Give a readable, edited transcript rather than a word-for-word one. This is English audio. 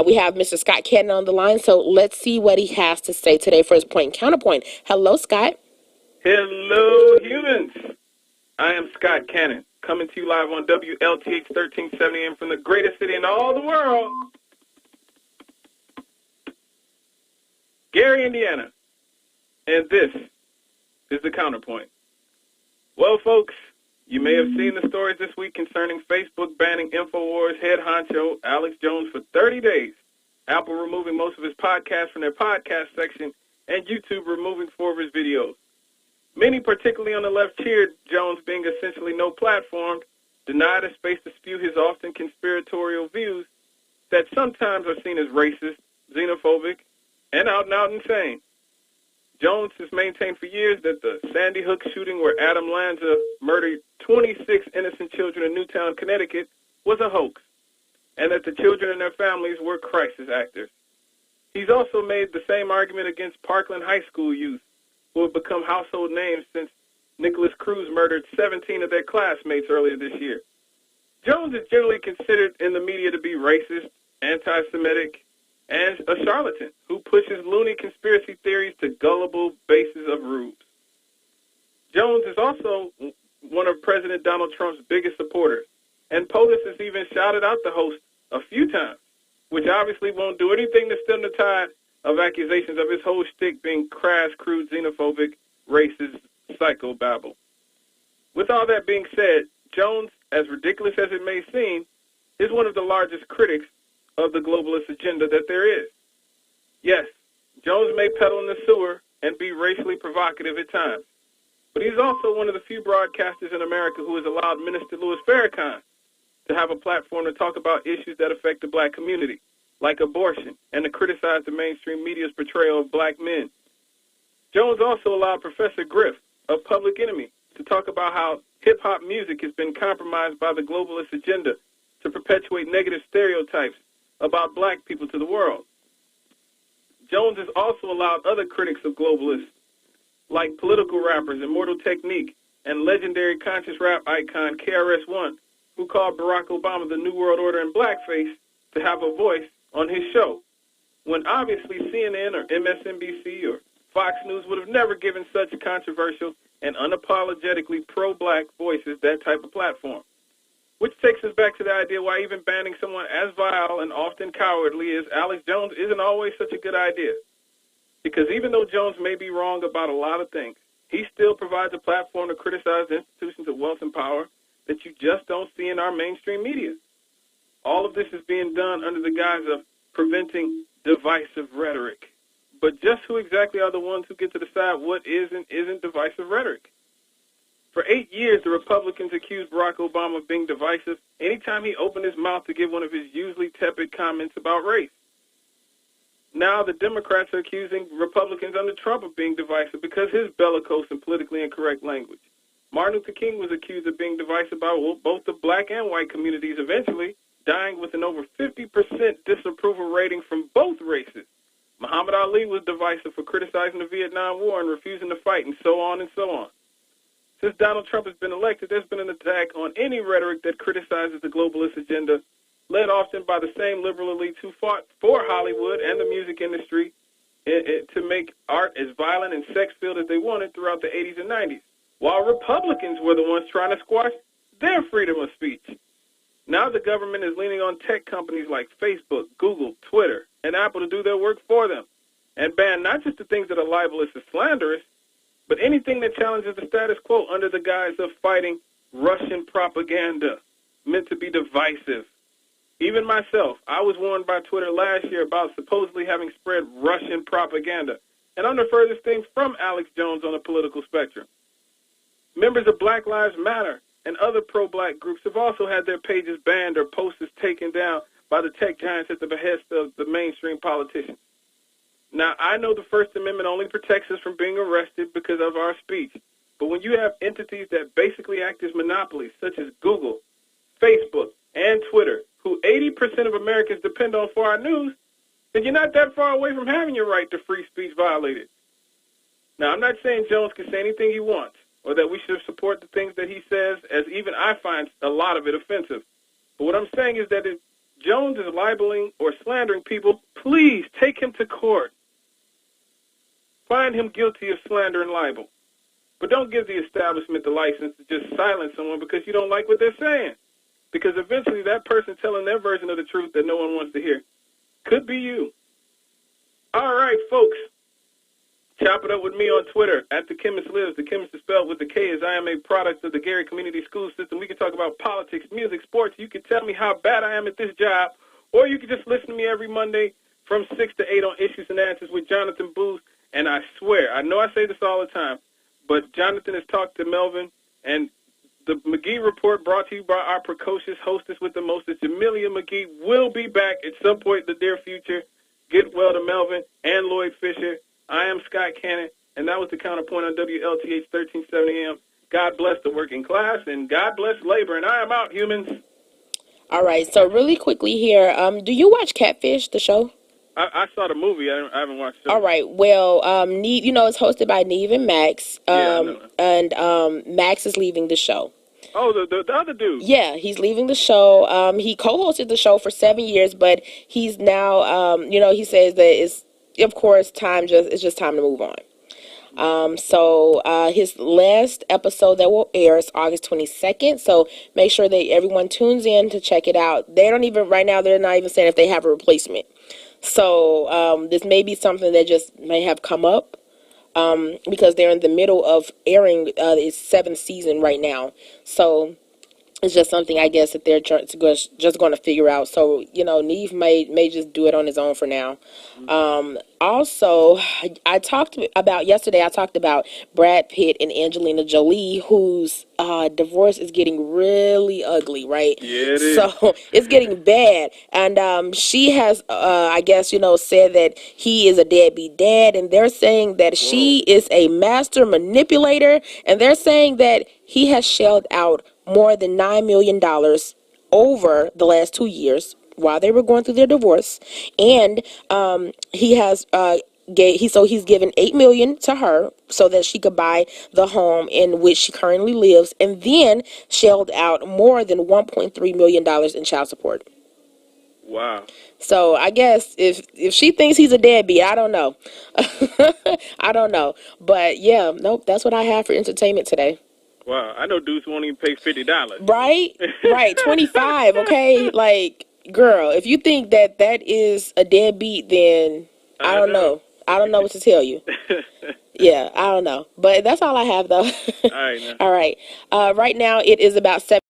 We have Mr. Scott Cannon on the line, so let's see what he has to say today for his point counterpoint. Hello, Scott. Hello, humans. I am Scott Cannon, coming to you live on WLTH 1370 AM from the greatest city in all the world, Gary, Indiana. And this is the Counterpoint. Well, folks, you may have seen the stories this week concerning Facebook banning InfoWars head honcho Alex Jones for 30 days, Apple removing most of his podcasts from their podcast section, and YouTube removing 4 of his videos. Many, particularly on the left, cheered Jones being essentially no-platformed, denied a space to spew his often conspiratorial views that sometimes are seen as racist, xenophobic, and out-and-out insane. Jones has maintained for years that the Sandy Hook shooting where Adam Lanza murdered 26 innocent children in Newtown, Connecticut, was a hoax, and that the children and their families were crisis actors. He's also made the same argument against Parkland High School youth, who have become household names since Nicholas Cruz murdered 17 of their classmates earlier this year. Jones is generally considered in the media to be racist, anti-Semitic, and a charlatan who pushes loony conspiracy theories to gullible bases of rubes. Jones is also one of President Donald Trump's biggest supporters, and POTUS has even shouted out the host a few times, which obviously won't do anything to stem the tide of accusations of his whole shtick being crass, crude, xenophobic, racist, psychobabble. With all that being said, Jones, as ridiculous as it may seem, is one of the largest critics of the globalist agenda that there is. Yes, Jones may peddle in the sewer and be racially provocative at times, but he's also one of the few broadcasters in America who has allowed Minister Louis Farrakhan to have a platform to talk about issues that affect the black community, like abortion, and to criticize the mainstream media's portrayal of black men. Jones also allowed Professor Griff of Public Enemy to talk about how hip-hop music has been compromised by the globalist agenda to perpetuate negative stereotypes about black people to the world. Jones has also allowed other critics of globalists, like political rappers Immortal Technique and legendary conscious rap icon KRS-One, who called Barack Obama the New World Order in blackface, to have a voice on his show, when obviously CNN or MSNBC or Fox News would have never given such controversial and unapologetically pro-black voices that type of platform. Which takes us back to the idea why even banning someone as vile and often cowardly as Alex Jones isn't always such a good idea. Because even though Jones may be wrong about a lot of things, he still provides a platform to criticize institutions of wealth and power that you just don't see in our mainstream media. All of this is being done under the guise of preventing divisive rhetoric. But just who exactly are the ones who get to decide what is and isn't divisive rhetoric? For 8 years, the Republicans accused Barack Obama of being divisive anytime he opened his mouth to give one of his usually tepid comments about race. Now the Democrats are accusing Republicans under Trump of being divisive because his bellicose and politically incorrect language. Martin Luther King was accused of being divisive by both the black and white communities, eventually dying with an over 50% disapproval rating from both races. Muhammad Ali was divisive for criticizing the Vietnam War and refusing to fight, and so on and so on. Since Donald Trump has been elected, there's been an attack on any rhetoric that criticizes the globalist agenda, led often by the same liberal elites who fought for Hollywood and the music industry to make art as violent and sex-filled as they wanted throughout the 80s and 90s, while Republicans were the ones trying to squash their freedom of speech. Now the government is leaning on tech companies like Facebook, Google, Twitter, and Apple to do their work for them and ban not just the things that are libelous or slanderous, but anything that challenges the status quo under the guise of fighting Russian propaganda meant to be divisive. Even myself, I was warned by Twitter last year about supposedly having spread Russian propaganda, and I'm the furthest thing from Alex Jones on the political spectrum. Members of Black Lives Matter and other pro-black groups have also had their pages banned or posters taken down by the tech giants at the behest of the mainstream politicians. Now, I know the First Amendment only protects us from being arrested because of our speech, but when you have entities that basically act as monopolies, such as Google, Facebook, and Twitter, who 80% of Americans depend on for our news, then you're not that far away from having your right to free speech violated. Now, I'm not saying Jones can say anything he wants, or that we should support the things that he says, as even I find a lot of it offensive. But what I'm saying is that Jones is libeling or slandering people, please take him to court. Find him guilty of slander and libel. But don't give the establishment the license to just silence someone because you don't like what they're saying. Because eventually that person telling their version of the truth that no one wants to hear could be you. All right, folks. Chop it up with me on Twitter, at The Chemist Lives. The Chemist is spelled with the K, as I am a product of the Gary Community School System. We can talk about politics, music, sports. You can tell me how bad I am at this job, or you can just listen to me every Monday from 6 to 8 on Issues and Answers with Jonathan Booth. And I swear, I know I say this all the time, but Jonathan has talked to Melvin, and the McGee Report, brought to you by our precocious hostess with the mostest, Jamelia McGee, will be back at some point in the near future. Get well to Melvin and Lloyd Fisher. I am Scott Cannon, and that was the Counterpoint on WLTH 1370 AM. God bless the working class, and God bless labor, and I am out, humans. All right, so really quickly here, do you watch Catfish, the show? I saw the movie. I haven't watched it. All right, well, Neve, it's hosted by Neve and Max, and Max is leaving the show. Oh, the other dude. Yeah, he's leaving the show. He co-hosted the show for 7 years, but he's now, he says that it's, of course, it's just time to move on. So his last episode that will air is August 22nd. So make sure that everyone tunes in to check it out. They're not even saying if they have a replacement. So this may be something that just may have come up. Because they're in the middle of airing its 7th season right now. So it's just something, I guess, that they're just going to figure out. So, Neve may just do it on his own for now. Also, yesterday I talked about Brad Pitt and Angelina Jolie, whose divorce is getting really ugly, right? Yeah, it is. So it's getting bad. And she has, I guess, said that he is a deadbeat dad. And they're saying that she is a master manipulator. And they're saying that he has shelled out more than $9 million over the last 2 years while they were going through their divorce, and he has he's given $8 million to her so that she could buy the home in which she currently lives, and then shelled out more than $1.3 million in child support. Wow. So I guess if she thinks he's a deadbeat, I don't know. I don't know, but yeah, nope. That's what I have for entertainment today. Wow, I know dudes won't even pay $50. Right, 25. Okay, like, girl, if you think that is a deadbeat, then I don't know. I don't know what to tell you. Yeah, I don't know, but that's all I have though. All right. Now. All right. Right now it is about 7.